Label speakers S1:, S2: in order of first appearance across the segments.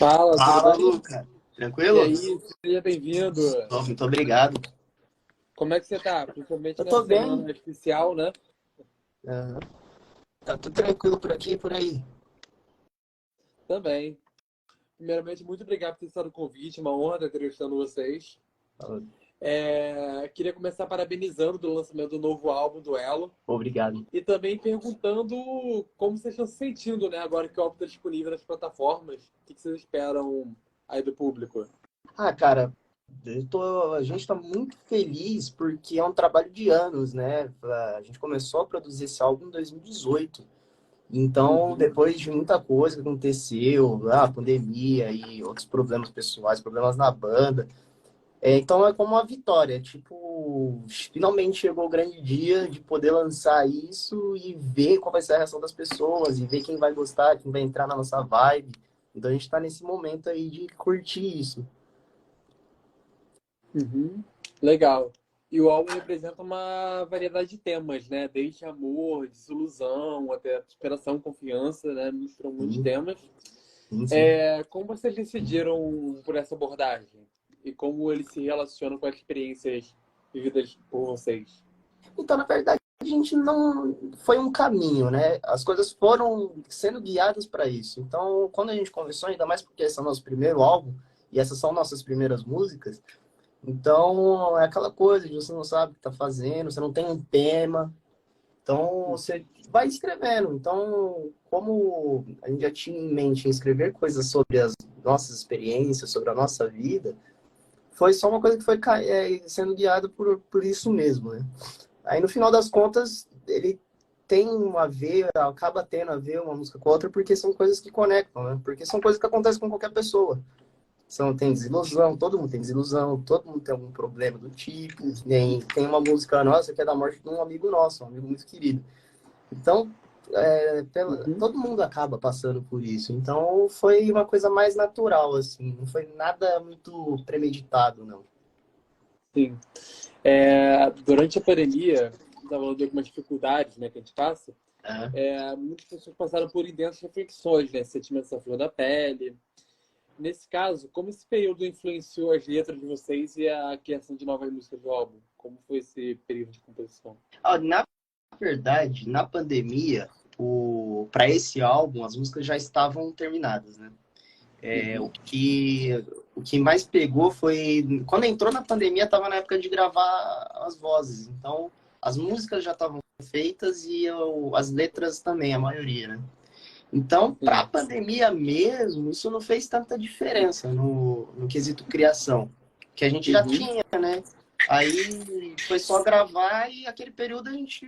S1: Fala, tudo
S2: Fala,
S1: bem?
S2: Luca.
S1: E
S2: Tranquilo?
S1: aí, seja bem-vindo.
S2: Muito obrigado.
S1: Como é que você tá? Principalmente
S2: Eu
S1: nessa
S2: tô bem.
S1: semana especial, né?
S2: Aham. Tá tudo tranquilo por aqui e por aí.
S1: Também. Primeiramente, muito obrigado por ter estado o convite, uma honra estar entrevistando vocês. Queria começar parabenizando do lançamento do novo álbum Duelo
S2: Obrigado.
S1: e também perguntando como vocês estão se sentindo, né? Agora que o álbum está disponível nas plataformas. O que vocês esperam aí do público?
S2: Cara, a gente tá muito feliz porque é um trabalho de anos, né? A gente começou a produzir esse álbum em 2018. Então,
S1: Uhum.
S2: depois de muita coisa que aconteceu, a pandemia e outros problemas pessoais, problemas na banda, então é como uma vitória, tipo, finalmente chegou o grande dia de poder lançar isso e ver qual vai ser a reação das pessoas, e ver quem vai gostar, quem vai entrar na nossa vibe. Então a gente tá nesse momento aí de curtir isso.
S1: Uhum. Legal. E o álbum representa uma variedade de temas, né? Desde amor, desilusão, até superação, confiança, né? Misturam muitos
S2: Sim,
S1: temas.
S2: sim, sim.
S1: Como vocês decidiram por essa abordagem? E como ele se relaciona com as experiências vividas por vocês?
S2: Então, na verdade, a gente não foi um caminho, né? As coisas foram sendo guiadas para isso. Então, quando a gente conversou, ainda mais porque esse é o nosso primeiro álbum e essas são nossas primeiras músicas, então é aquela coisa de você não sabe o que tá fazendo, você não tem um tema. Então, você vai escrevendo. Então, como a gente já tinha em mente em escrever coisas sobre as nossas experiências, sobre a nossa vida, foi só uma coisa que foi sendo guiada por isso mesmo, né? Aí, no final das contas, ele tem a ver, acaba tendo a ver uma música com a outra, porque são coisas que conectam, né? Porque são coisas que acontecem com qualquer pessoa. Tem desilusão, todo mundo tem desilusão, todo mundo tem algum problema do tipo. Tem uma música nossa que é da morte de um amigo nosso, um amigo muito querido. Então,
S1: Uhum.
S2: todo mundo acaba passando por isso. Então, foi uma coisa mais natural, assim. Não foi nada muito premeditado, não.
S1: Sim. Durante a pandemia, estava falando de algumas dificuldades, né, que a gente passa.
S2: É.
S1: Muitas pessoas passaram por intensas reflexões, né? Sentimentos à flor da pele. Nesse caso, como esse período influenciou as letras de vocês e a criação de novas músicas do álbum? Como foi esse período de composição?
S2: Na verdade, na pandemia, para esse álbum, as músicas já estavam terminadas, né? É, o
S1: Uhum.
S2: que, o que mais pegou foi... Quando entrou na pandemia, estava na época de gravar as vozes. Então, as músicas já estavam feitas e as letras também, a maioria, né? Então, para a
S1: Sim.
S2: pandemia mesmo, isso não fez tanta diferença no quesito criação, que a gente já
S1: Uhum.
S2: tinha, né? Aí foi só gravar e aquele período a gente,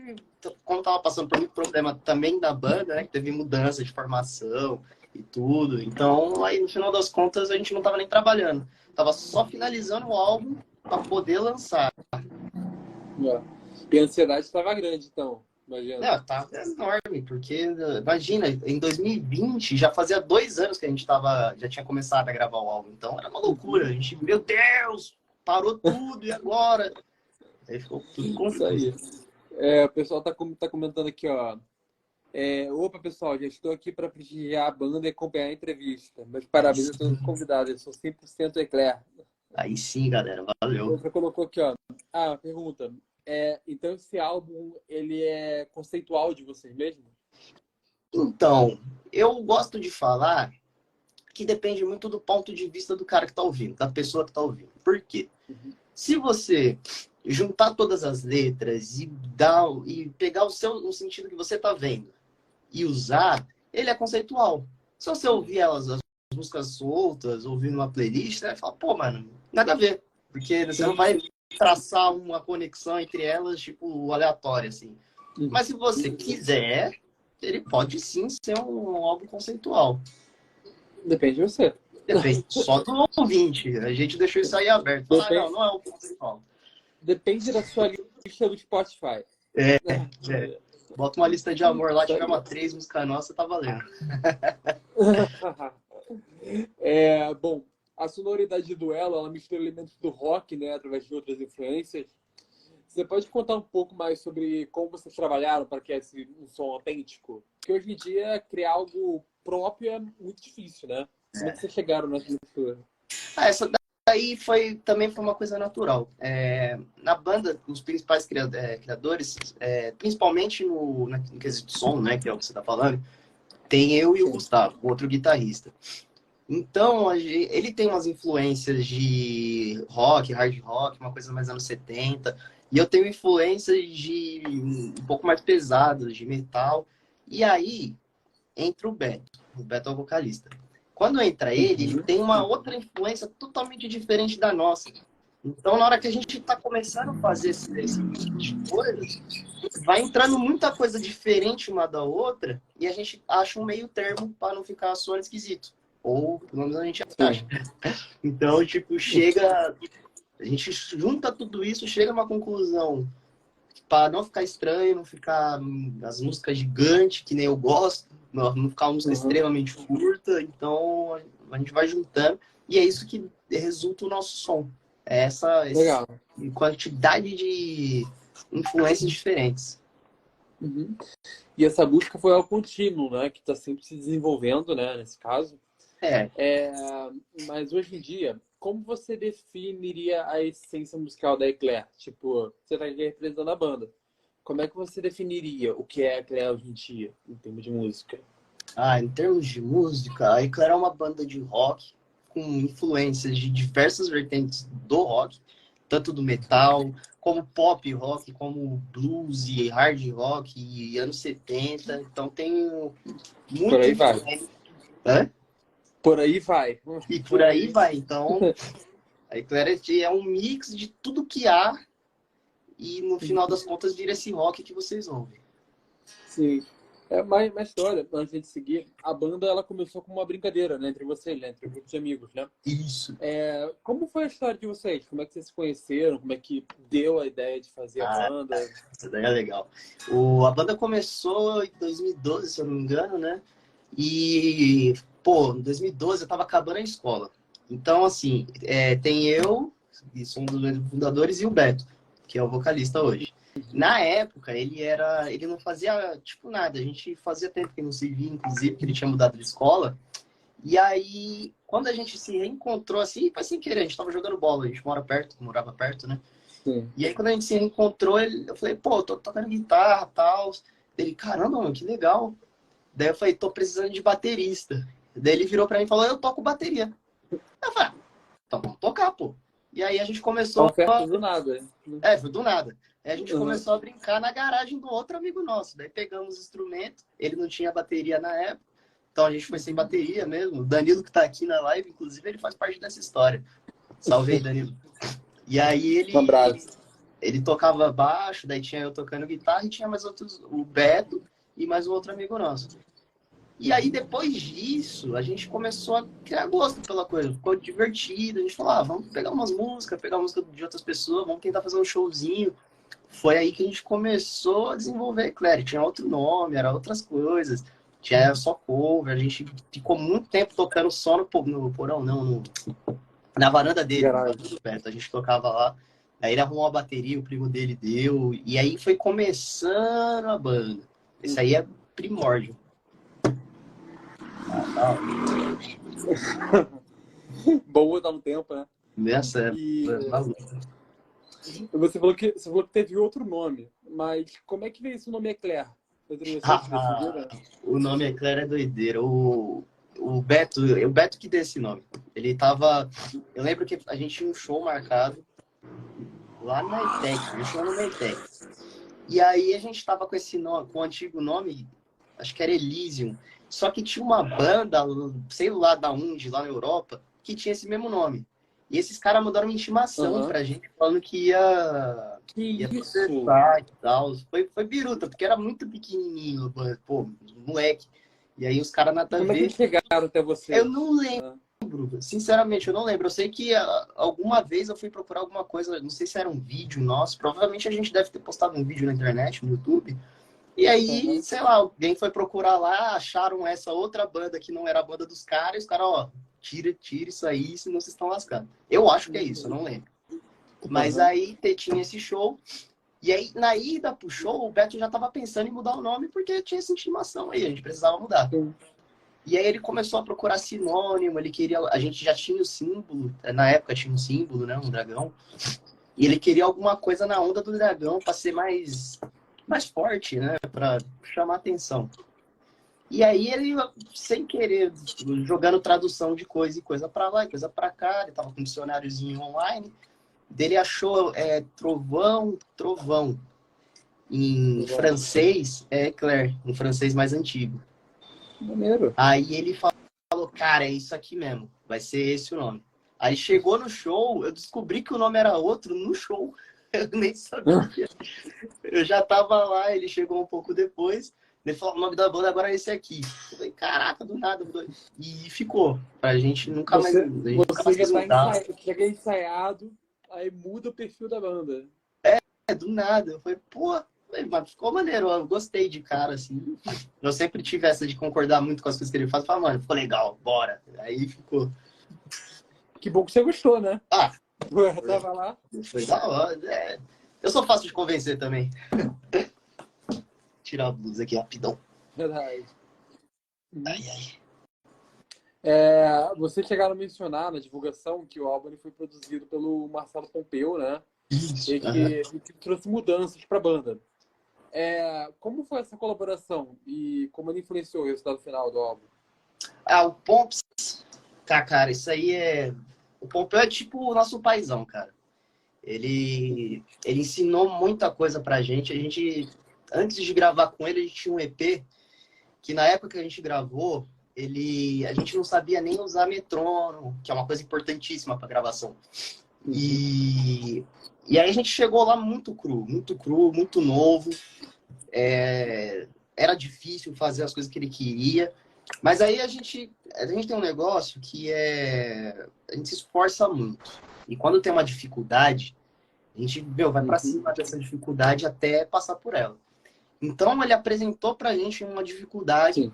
S2: como tava passando por muito problema também da banda, né? Que teve mudança de formação e tudo. Então, aí no final das contas, a gente não tava nem trabalhando. Tava só finalizando o álbum para poder lançar.
S1: É. E a ansiedade estava grande, então, imagina.
S2: Não, tá enorme, porque imagina, em 2020 já fazia 2 anos que a gente já tinha começado a gravar o álbum, então era uma loucura.
S1: Uhum.
S2: A gente, meu Deus, parou tudo e agora? Aí ficou tudo
S1: Isso
S2: confuso.
S1: aí. O pessoal tá comentando aqui, ó. Opa, pessoal, já estou aqui para prestigiar a banda e acompanhar a entrevista. Meus
S2: Aí
S1: parabéns a todos os
S2: sim,
S1: convidados, eu sou 100% Eclair.
S2: aí sim, galera, valeu.
S1: Outra colocou aqui, ó. Pergunta. Então esse álbum, ele é conceitual de vocês mesmos?
S2: Então, eu gosto de falar que depende muito do ponto de vista do cara que tá ouvindo, da pessoa que tá ouvindo. Por quê?
S1: Uhum.
S2: Se você juntar todas as letras e pegar o sentido que você tá vendo e usar, ele é conceitual. Se você ouvir as músicas soltas, ouvir numa playlist, você vai falar, pô, mano, nada a ver. Porque você não vai traçar uma conexão entre elas, tipo, aleatória, assim.
S1: Uhum.
S2: Mas se você quiser, ele pode sim ser um álbum conceitual.
S1: Depende de você.
S2: Depende só do ouvinte. A gente deixou isso aí aberto. Falar, não,
S1: Depende,
S2: não é um conceitual.
S1: depende da sua lista do Spotify.
S2: É, bota uma lista de amor lá,
S1: Isso
S2: tiver
S1: aí.
S2: uma 3 música nossa, tá valendo.
S1: Bom, a sonoridade de Duelo, ela mistura elementos do rock, né, através de outras influências. Você pode contar um pouco mais sobre como vocês trabalharam para criar um som autêntico? Porque hoje em dia criar algo próprio é muito difícil, né? Como é que vocês chegaram nessa mistura?
S2: Essa daí também foi uma coisa natural. Na banda, os principais criadores, principalmente no quesito som, né, que é o que você está falando, tem eu e o
S1: Sim.
S2: Gustavo, outro guitarrista. Então, ele tem umas influências de rock, hard rock, uma coisa mais anos 70. E eu tenho influências de um pouco mais pesadas, de metal. E aí, entra o Beto. O Beto é o vocalista. Quando entra ele tem uma outra influência totalmente diferente da nossa. Então, na hora que a gente está começando a fazer esse tipo de coisa, vai entrando muita coisa diferente uma da outra e a gente acha um meio termo para não ficar soando esquisito. Ou, pelo menos, a gente acha. Então, tipo, a gente junta tudo isso, chega a uma conclusão para não ficar estranho, não ficar as músicas gigantes, que nem eu gosto, não ficar uma música extremamente curta. Então, a gente vai juntando e é isso que resulta o nosso som. É essa quantidade de influências diferentes.
S1: Uhum. E essa busca foi algo contínuo, né? Que está sempre se desenvolvendo, né? Nesse caso. Mas hoje em dia, como você definiria a essência musical da Eclair? Tipo, você está aqui representando a banda. Como é que você definiria o que é a Eclair hoje em dia, em termos de música?
S2: Em termos de música, a Eclair é uma banda de rock com influências de diversas vertentes do rock, tanto do metal, como pop rock, como blues e hard rock e anos 70. Então tem muito...
S1: Por aí vai. Por aí vai.
S2: E por aí vai. Então, a Eclair é um mix de tudo que há e no final das contas vira esse rock que vocês ouvem.
S1: Sim. Mais história, antes de seguir, a banda ela começou com uma brincadeira, né, entre vocês, né, entre um grupo de amigos, né?
S2: Isso.
S1: Como foi a história de vocês? Como é que vocês se conheceram? Como é que deu a ideia de fazer a banda?
S2: Isso daí é legal. A banda começou em 2012, se eu não me engano, né? E, em 2012 eu tava acabando a escola. Então, assim, tem eu, que sou um dos fundadores, e o Beto, que é o vocalista hoje. Na época, ele não fazia, tipo, nada. A gente fazia tempo que não se via, inclusive, que ele tinha mudado de escola. E aí, quando a gente se reencontrou, assim, foi sem querer. A gente tava jogando bola, a gente morava perto, né?
S1: Sim.
S2: E aí, quando a gente se reencontrou, eu falei, eu tô tocando guitarra e tal. Ele, caramba, mano, que legal. Daí eu falei, tô precisando de baterista. Daí ele virou pra mim e falou, eu toco bateria. Eu falei, então vamos tocar, pô. E aí a gente começou...
S1: Oferta do nada.
S2: Foi do nada. Aí a gente começou a brincar na garagem do outro amigo nosso. Daí pegamos o instrumento, ele não tinha bateria na época, então a gente foi sem bateria mesmo. O Danilo, que tá aqui na live, inclusive, ele faz parte dessa história. Salve aí, Danilo. E aí ele tocava baixo, daí tinha eu tocando guitarra e tinha mais outros, o Beto e mais um outro amigo nosso. E aí, depois disso, a gente começou a criar gosto pela coisa. Ficou divertido. A gente falou, vamos pegar umas músicas, pegar música de outras pessoas, vamos tentar fazer um showzinho. Foi aí que a gente começou a desenvolver a Eclair. Tinha outro nome, era outras coisas. Tinha só cover. A gente ficou muito tempo tocando só no porão, não, na varanda dele, tudo perto. A gente tocava lá. Aí ele arrumou a bateria, o primo dele deu. E aí foi começando a banda. Esse aí é primórdio.
S1: Boa, dá um tempo, né?
S2: Nessa
S1: Você falou que teve outro nome, mas como é que veio esse nome Eclair?
S2: O nome Eclair é doideira. O Beto que deu esse nome. Ele tava... Eu lembro que a gente tinha um show marcado lá na ETEC, um show no ETEC. E aí a gente tava com esse nome, com o antigo nome, acho que era Elysium. Só que tinha uma banda, sei lá da onde, lá na Europa, que tinha esse mesmo nome. E esses caras mandaram uma intimação pra gente, falando que ia processar e tal. Foi biruta, porque era muito pequenininho, pô, moleque. E aí os caras nada a ver.
S1: Como é que eles chegaram até você?
S2: Eu não lembro, sinceramente, eu não lembro. Eu sei que alguma vez eu fui procurar alguma coisa, não sei se era um vídeo nosso, provavelmente a gente deve ter postado um vídeo na internet, no YouTube. E aí, sei lá, alguém foi procurar lá, acharam essa outra banda que não era a banda dos caras, e os caras, tira isso aí, senão vocês estão lascados. Eu acho que é isso, eu não lembro. Mas aí tinha esse show, e aí na ida pro show, o Beto já tava pensando em mudar o nome, porque tinha essa intimação aí, a gente precisava mudar. E aí ele começou a procurar sinônimo, ele queria... A gente já tinha o símbolo, na época tinha um símbolo, né? Um dragão. E ele queria alguma coisa na onda do dragão para ser mais forte, né? Para chamar atenção. E aí ele, sem querer, jogando tradução de coisa e coisa para lá e coisa para cá, ele tava com um dicionáriozinho online, dele achou trovão. Em francês é éclair, um francês mais antigo.
S1: Maneiro.
S2: Aí ele falou, cara, é isso aqui mesmo, vai ser esse o nome. Aí chegou no show, eu descobri que o nome era outro no show. Eu nem sabia. Eu já tava lá, ele chegou um pouco depois. Ele falou, o nome da banda agora é esse aqui. Eu falei, caraca, do nada. E ficou. Pra gente nunca mais...
S1: Você já tá chega ensaiado, aí muda o perfil da banda.
S2: Do nada. Eu falei, pô, mas ficou maneiro. Eu gostei de cara, assim. Eu sempre tive essa de concordar muito com as coisas que ele faz. Eu falei, mano, ficou legal, bora. Aí ficou.
S1: Que bom que você gostou, né?
S2: Ah,
S1: tava lá.
S2: Foi da hora. É. Eu sou fácil de convencer também. Tirar a blusa aqui rapidão.
S1: Verdade.
S2: Ai.
S1: Vocês chegaram a mencionar na divulgação que o álbum foi produzido pelo Marcelo Pompeu, né?
S2: Isso.
S1: E que trouxe mudanças para a banda. Como foi essa colaboração e como ele influenciou o resultado final do álbum?
S2: O Pomps, cara, isso aí é... O Pompeu é tipo o nosso paizão, cara. Ele ensinou muita coisa pra gente. A gente, antes de gravar com ele, a gente tinha um EP que na época que a gente gravou, a gente não sabia nem usar metrônomo, que é uma coisa importantíssima pra gravação. E aí a gente chegou lá muito cru, muito novo. Era difícil fazer as coisas que ele queria. Mas aí a gente tem um negócio que a gente se esforça muito. E quando tem uma dificuldade, a gente, vai pra cima dessa dificuldade até passar por ela. Então ele apresentou pra gente uma dificuldade. Sim.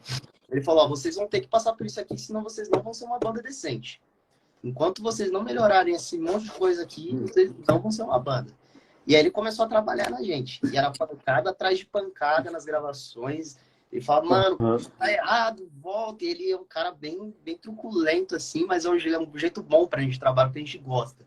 S2: Ele falou, vocês vão ter que passar por isso aqui, senão vocês não vão ser uma banda decente. Enquanto vocês não melhorarem esse monte de coisa aqui, vocês não vão ser uma banda. E aí ele começou a trabalhar na gente. E era pancada atrás de pancada nas gravações. Ele fala, mano, tá errado, volta. E ele é um cara bem truculento, assim, mas é um jeito bom pra gente trabalhar, porque a gente gosta.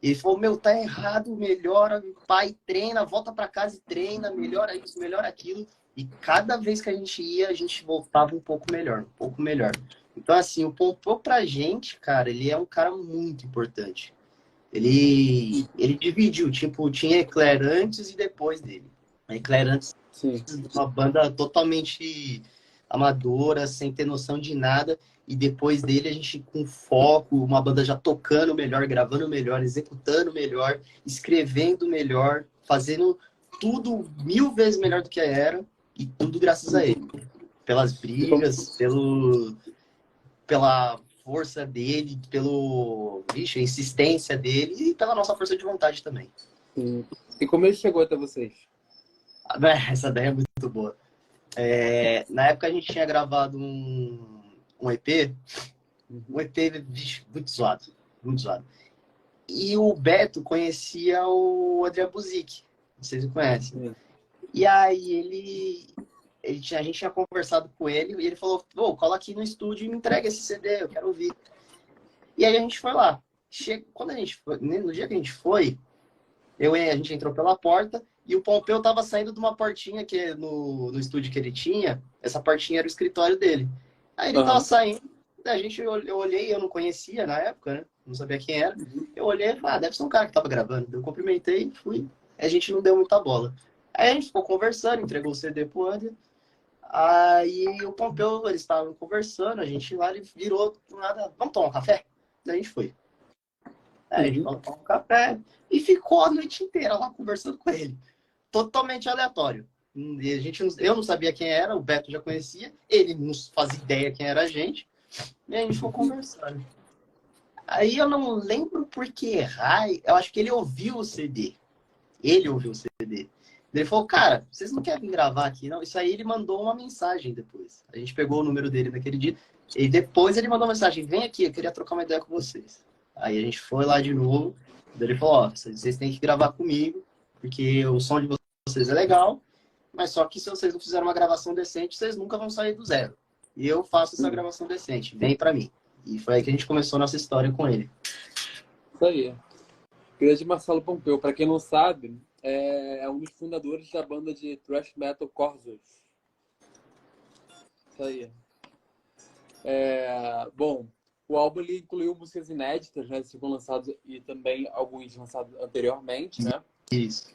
S2: Ele falou, tá errado, melhora, pai, treina, volta pra casa e treina, melhora isso, melhora aquilo. E cada vez que a gente ia, a gente voltava um pouco melhor. Então, assim, o Pompeu pra gente, cara, ele é um cara muito importante. Ele dividiu, tipo, tinha Eclair antes e depois dele. A Eclair antes, sim, uma banda totalmente amadora, sem ter noção de nada. E depois dele a gente com foco, uma banda já tocando melhor, gravando melhor, executando melhor, escrevendo melhor, fazendo tudo 1000 vezes melhor do que era. E tudo graças a ele. Pelas brigas, pela força dele, a insistência dele e pela nossa força de vontade também.
S1: Sim. E como ele chegou até vocês?
S2: Essa ideia é muito boa. Na época a gente tinha gravado um EP, muito zoado. E o Beto conhecia o André Buzik, vocês o conhecem. Sim. E aí a gente tinha conversado com ele e ele falou, cola aqui no estúdio e me entrega esse CD, eu quero ouvir. E aí a gente foi lá. Quando a gente foi, no dia que a gente foi, a gente entrou pela porta e o Pompeu tava saindo de uma portinha que no estúdio que ele tinha, essa portinha era o escritório dele. Aí ele tava saindo, eu olhei, eu não conhecia na época, né? Não sabia quem era. Eu olhei e falei, deve ser um cara que tava gravando. Eu cumprimentei, fui. A gente não deu muita bola. Aí a gente ficou conversando, entregou o CD pro André. Aí o Pompeu, eles estavam conversando, a gente lá, ele virou do nada, vamos tomar um café? Daí a gente foi. Aí a gente foi tomar um café e ficou a noite inteira lá conversando com ele. Totalmente aleatório. Eu não sabia quem era, o Beto já conhecia, ele não fazia ideia quem era a gente. E a gente ficou conversando. Aí eu não lembro por que raio, eu acho que ele ouviu o CD. Ele falou, cara, vocês não querem vir gravar aqui, não? Isso aí ele mandou uma mensagem depois. A gente pegou o número dele naquele dia. E depois ele mandou uma mensagem, vem aqui, eu queria trocar uma ideia com vocês. Aí a gente foi lá de novo. Ele falou, vocês têm que gravar comigo, porque o som de vocês é legal, mas só que se vocês não fizerem uma gravação decente, vocês nunca vão sair do zero. e eu faço essa gravação decente, vem pra mim. E foi aí que a gente começou a nossa história com ele.
S1: Isso aí. Grande Marcelo Pompeu, para quem não sabe, é um dos fundadores da banda de thrash metal Corsos. Isso aí. Bom, o álbum ele incluiu músicas inéditas, né, que foram lançados e também alguns lançados anteriormente, né?
S2: Isso.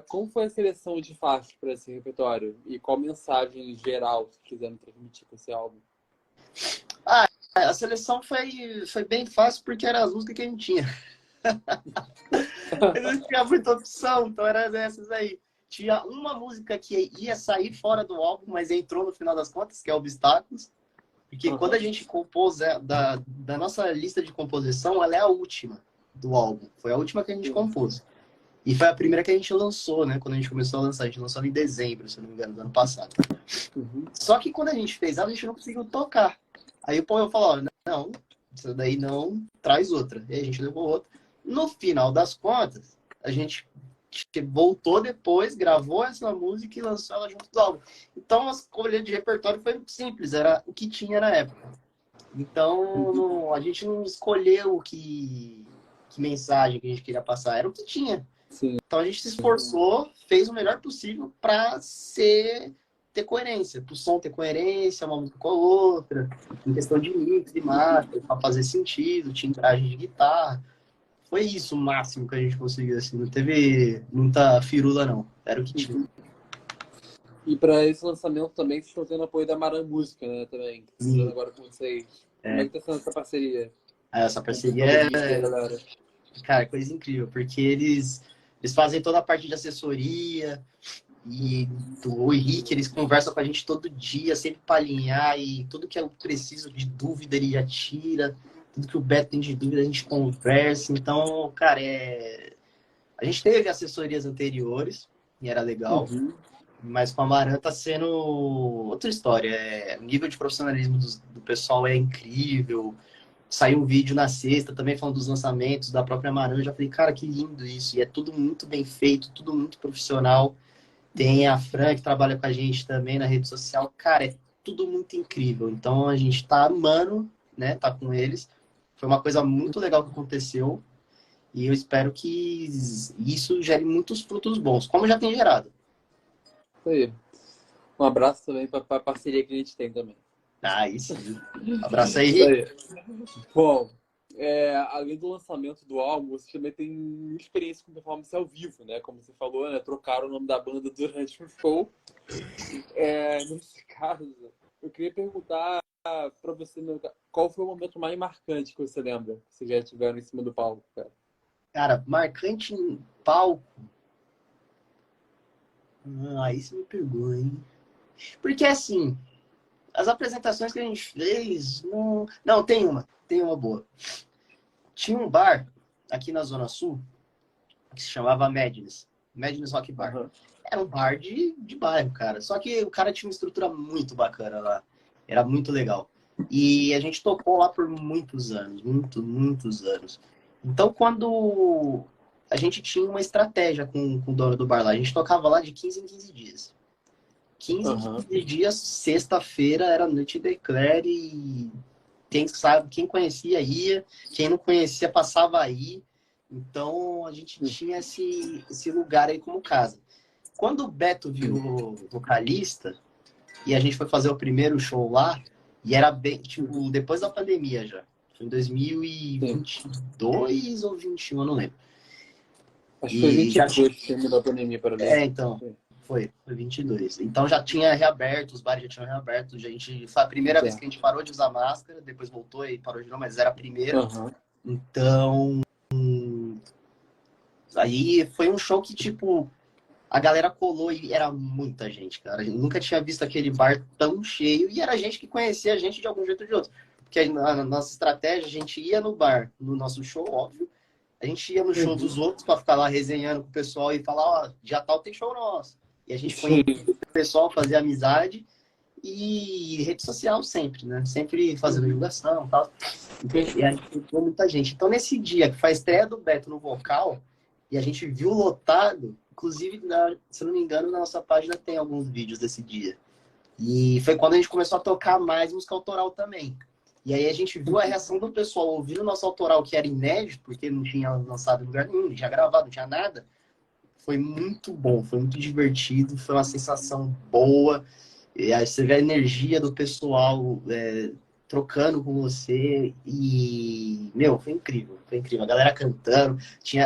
S1: Como foi a seleção de faixas para esse repertório? E qual mensagem geral que quiserem transmitir com esse álbum?
S2: A seleção foi bem fácil porque era as músicas que a gente tinha. Não tinha muita opção, então eram essas aí. Tinha uma música que ia sair fora do álbum, mas entrou no final das contas, que é Obstáculos. Porque quando a gente compôs da nossa lista de composição, ela é a última do álbum. Foi a última que a gente compôs. E foi a primeira que a gente lançou, né? Quando a gente começou a lançar. A gente lançou em dezembro, se não me engano, do ano passado. Só que quando a gente fez ela, a gente não conseguiu tocar. Aí o Paul falou, não, isso daí não, traz outra. E aí a gente levou outra. No final das contas, a gente voltou depois, gravou essa música e lançou ela junto do álbum. Então a escolha de repertório foi muito simples, era o que tinha na época. Então a gente não escolheu que mensagem que a gente queria passar, era o que tinha.
S1: Sim.
S2: Então a gente se esforçou, fez o melhor possível para ter coerência, para o som ter coerência, uma música com a outra, em questão de mix, de master, para fazer sentido, timbragem de guitarra. Foi isso o máximo que a gente conseguiu, assim. Não teve muita firula, não. Era o que tinha.
S1: E para esse lançamento também, vocês estão tendo apoio da Maran Música, né? Também. Sim. Agora com vocês. Como é que tá sendo essa parceria?
S2: Essa parceria cara, coisa incrível, porque eles fazem toda a parte de assessoria e o Henrique, eles conversam com a gente todo dia, sempre para alinhar, e tudo que eu preciso de dúvida ele já tira. Tudo que o Beto tem de dúvida, a gente conversa. Então, cara, a gente teve assessorias anteriores, e era legal. Mas com a Maran tá sendo outra história. O nível de profissionalismo do pessoal é incrível. Saiu um vídeo na sexta, também falando dos lançamentos da própria Maran. Eu já falei, cara, que lindo isso. E é tudo muito bem feito, tudo muito profissional. Tem a Fran, que trabalha com a gente também na rede social. Cara, é tudo muito incrível. Então, a gente tá amando, né? Tá com eles. Foi uma coisa muito legal que aconteceu e eu espero que isso gere muitos frutos bons, como já tem gerado.
S1: Isso aí. Um abraço também para a parceria que a gente tem também.
S2: Isso. Abraço aí.
S1: Isso aí. Bom, além do lançamento do álbum, você também tem experiência com performance ao vivo, né? Como você falou, né? Trocaram o nome da banda durante o show. Nesse caso, eu queria perguntar para você, qual foi o momento mais marcante que você lembra? Que vocês já tiveram em cima do palco, cara?
S2: Cara, marcante em palco? Isso me pegou, hein? Porque, assim, as apresentações que a gente fez... Não, tem uma boa. Tinha um bar aqui na Zona Sul que se chamava Madness Rock Bar. Era um bar de bairro, cara. Só que o cara tinha uma estrutura muito bacana lá. Era muito legal. E a gente tocou lá por muitos anos. Muitos anos. Então, quando a gente tinha uma estratégia com o dono do bar lá, a gente tocava lá de 15 em 15 dias. 15 em 15 dias, sexta-feira, era noite de eclair e quem conhecia ia, quem não conhecia passava aí. Então, a gente tinha esse lugar aí como casa. Quando o Beto virou vocalista e a gente foi fazer o primeiro show lá, e era bem, tipo, depois da pandemia já. Foi em 2022 ou 2021, eu não lembro.
S1: Acho que foi 22 que terminou a pandemia, para ler.
S2: Então. Foi 22. Então já tinha reaberto, os bares já tinham reaberto. Foi a primeira vez que a gente parou de usar máscara, depois voltou e parou de novo, mas era a primeira. Então, aí foi um show que, tipo, a galera colou e era muita gente, cara. Eu nunca tinha visto aquele bar tão cheio e era gente que conhecia a gente de algum jeito ou de outro. Porque na nossa estratégia, a gente ia no bar, no nosso show, óbvio. A gente ia no show dos outros para ficar lá resenhando com o pessoal e falar, dia tal tem show nosso. E a gente foi com o pessoal fazer amizade e rede social sempre, né? Sempre fazendo divulgação e tal. E a gente viu muita gente. Então, nesse dia que foi a estreia do Beto no vocal, e a gente viu lotado, inclusive, se não me engano, na nossa página tem alguns vídeos desse dia. E foi quando a gente começou a tocar mais música autoral também. E aí a gente viu a reação do pessoal ouvindo o nosso autoral, que era inédito, porque não tinha lançado em lugar nenhum, não tinha gravado, não tinha nada. Foi muito bom, foi muito divertido, foi uma sensação boa. E aí você vê a energia do pessoal trocando com você e, meu, foi incrível, foi incrível. A galera cantando,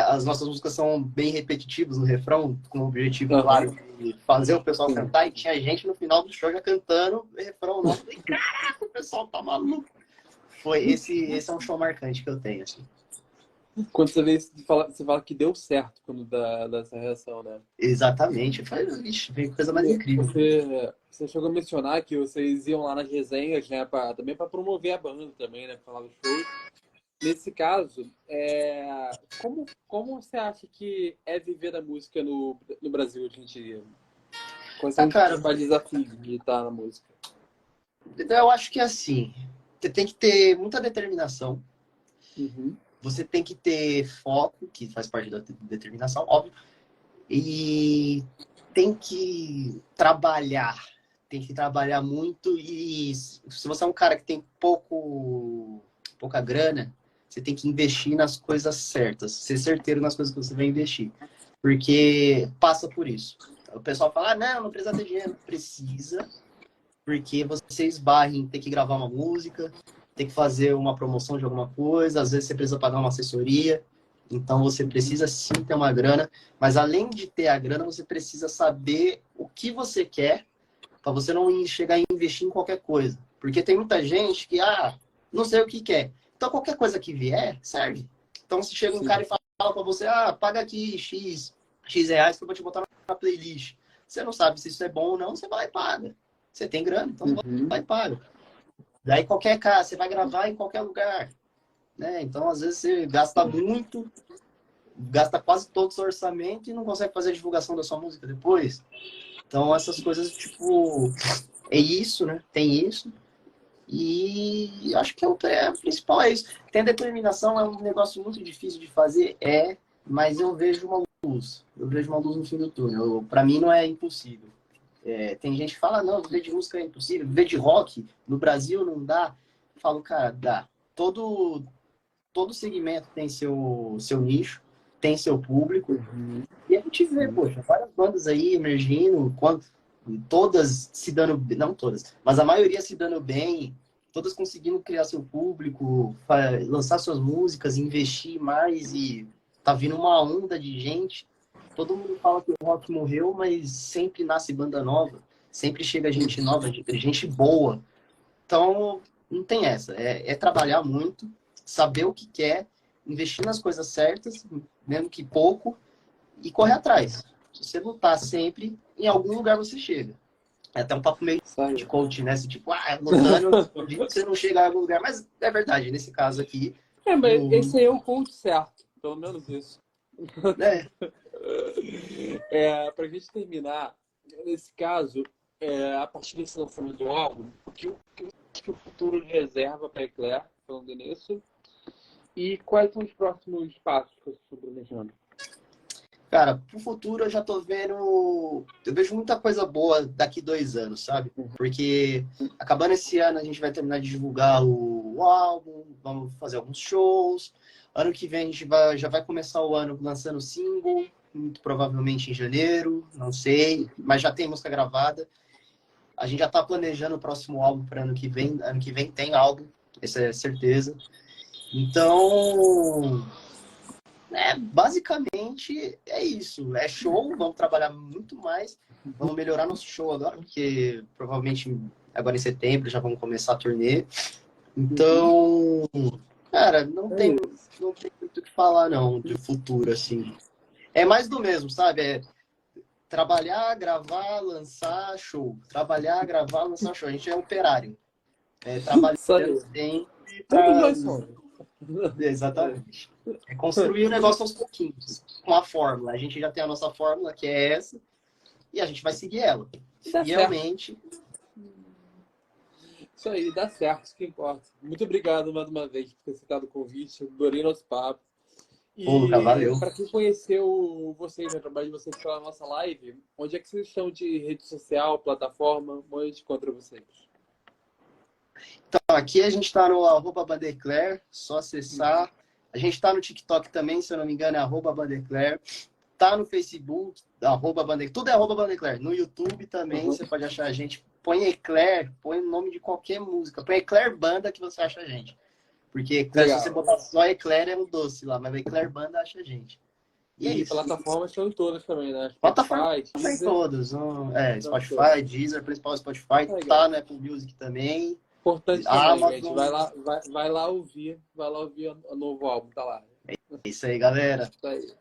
S2: as nossas músicas são bem repetitivas no refrão, com o objetivo,
S1: Aham,
S2: claro, de fazer o pessoal
S1: sim.
S2: cantar, e tinha gente no final do show já cantando o refrão nosso. Eu falei, caraca, o pessoal tá maluco. Esse é um show marcante que eu tenho, assim.
S1: Quando você vê, você fala que deu certo quando dá essa reação, né?
S2: Exatamente. Eu falei, vixe, veio coisa mais incrível.
S1: Você chegou a mencionar que vocês iam lá nas resenhas, né? Também para promover a banda também, né? Falar dos shows. Nesse caso, como você acha que é viver a música no Brasil hoje em dia? Quais
S2: Ah,
S1: são os
S2: cara,
S1: principais desafios de estar na música?
S2: eu acho que é assim, você tem que ter muita determinação,
S1: Uhum.
S2: você tem que ter foco, que faz parte da determinação, óbvio, e tem que trabalhar muito, e se você é um cara que tem pouca grana, você tem que investir nas coisas certas, ser certeiro nas coisas que você vai investir, porque passa por isso. O pessoal fala, não precisa ter dinheiro. Precisa, porque você esbarra em ter que gravar uma música, ter que fazer uma promoção de alguma coisa, às vezes você precisa pagar uma assessoria, então você precisa sim ter uma grana, mas além de ter a grana, você precisa saber o que você quer, para você não chegar e investir em qualquer coisa. Porque tem muita gente que, não sei o que quer. Então qualquer coisa que vier, serve. Então se chega um cara
S1: Sim.
S2: e fala para você, paga aqui X reais que eu vou te botar na playlist. Você não sabe se isso é bom ou não, você vai e paga. Você tem grana, então
S1: Uhum.
S2: vai e paga. Daí qualquer casa, você vai gravar em qualquer lugar, né? Então, às vezes, você gasta muito, gasta quase todo o seu orçamento e não consegue fazer a divulgação da sua música depois. Então, essas coisas, tipo, é isso, né? Tem isso. E acho que o principal é isso. Tem a determinação, é um negócio muito difícil de fazer, mas eu vejo uma luz. Eu vejo uma luz no fim do túnel. Para mim, não é impossível. Tem gente que fala, não, viver de música é impossível, viver de rock no Brasil não dá. Eu falo, cara, dá. Todo segmento tem seu nicho, tem seu público,
S1: Uhum.
S2: e a gente vê,
S1: Sim.
S2: poxa, várias bandas aí emergindo, todas se dando, não todas, mas a maioria se dando bem, todas conseguindo criar seu público, lançar suas músicas, investir mais, e tá vindo uma onda de gente. Todo mundo fala que o rock morreu, mas sempre nasce banda nova, sempre chega gente nova, gente boa. Então, não tem essa. É trabalhar muito, saber o que quer, investir nas coisas certas, mesmo que pouco, e correr atrás. Se você lutar sempre, em algum lugar você chega. É até um papo meio
S1: Isso aí.
S2: de coach, né? Assim, tipo, lutando, você não chega em algum lugar. Mas é verdade, nesse caso aqui,
S1: Mas
S2: no,
S1: esse aí é o ponto certo. Pelo menos isso.
S2: né?
S1: Pra gente terminar, nesse caso, a partir desse lançamento do álbum, o que o futuro reserva para a Eclair, falando nisso, e quais são os próximos passos que você está planejando?
S2: Cara, pro futuro eu já tô vendo. Eu vejo muita coisa boa daqui 2 anos, sabe? Porque acabando esse ano a gente vai terminar de divulgar o álbum, vamos fazer alguns shows. Ano que vem a gente já vai começar o ano lançando single, muito provavelmente em janeiro, não sei, mas já tem música gravada. A gente já tá planejando o próximo álbum para ano que vem. Ano que vem tem álbum, essa é certeza. Então, basicamente é isso. É show, vamos trabalhar muito mais, vamos melhorar nosso show agora, porque provavelmente agora em setembro já vamos começar a turnê.
S1: Uhum.
S2: Então, cara, não
S1: É
S2: tem,
S1: isso.
S2: não tem muito o que falar, não, de futuro, assim. É mais do mesmo, sabe? É trabalhar, gravar, lançar show. Trabalhar, gravar, lançar show. A gente é operário.
S1: Isso
S2: Trabalhando
S1: aí.
S2: sempre
S1: Todos
S2: para.
S1: nós somos.
S2: Exatamente. É construir o negócio aos pouquinhos, com a fórmula. A gente já tem a nossa fórmula, que é essa, e a gente vai seguir ela.
S1: E dá certo.
S2: Fielmente.
S1: Isso aí, dá certo, isso que importa. Muito obrigado mais uma vez por ter citado o convite. Adorei nosso papo.
S2: Ô, Luca,
S1: E
S2: valeu.
S1: para quem conheceu vocês, né, o trabalho de vocês pela nossa live, onde é que vocês estão de rede social, plataforma? Onde a gente encontra vocês?
S2: Então, aqui a gente está no @Bandecler, só acessar. A gente está no TikTok também, se eu não me engano, é @Bandecler. Tá no Facebook, @Bandecler. Tudo é @Bandecler. No YouTube também,
S1: Uhum.
S2: você pode achar a gente. Põe Eclair, põe o nome de qualquer música. Põe Eclair Banda que você acha a gente. Porque Eclair, se você
S1: Legal.
S2: botar só Eclair, é um doce lá, mas Eclair Banda acha a gente. E é
S1: E
S2: isso.
S1: plataformas estão em todas também, né?
S2: Plataforma
S1: Spotify,
S2: tem
S1: Deezer,
S2: todas.
S1: estão em todas.
S2: Spotify, Deezer, principal Spotify, tá
S1: Legal.
S2: no Apple Music também.
S1: Importante também, gente.
S2: Amazon.
S1: Vai lá ouvir o novo álbum, tá lá.
S2: É isso aí, galera.
S1: Tá aí.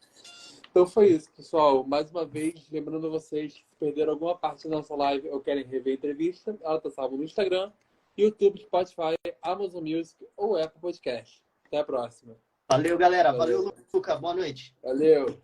S1: Então foi isso, pessoal. Mais uma vez, lembrando vocês que se perderam alguma parte da nossa live ou querem rever a entrevista, ela está salva no Instagram, YouTube, Spotify, Amazon Music ou Apple Podcast. Até a próxima.
S2: Valeu, galera.
S1: Valeu.
S2: Valeu, Luca. Boa noite.
S1: Valeu.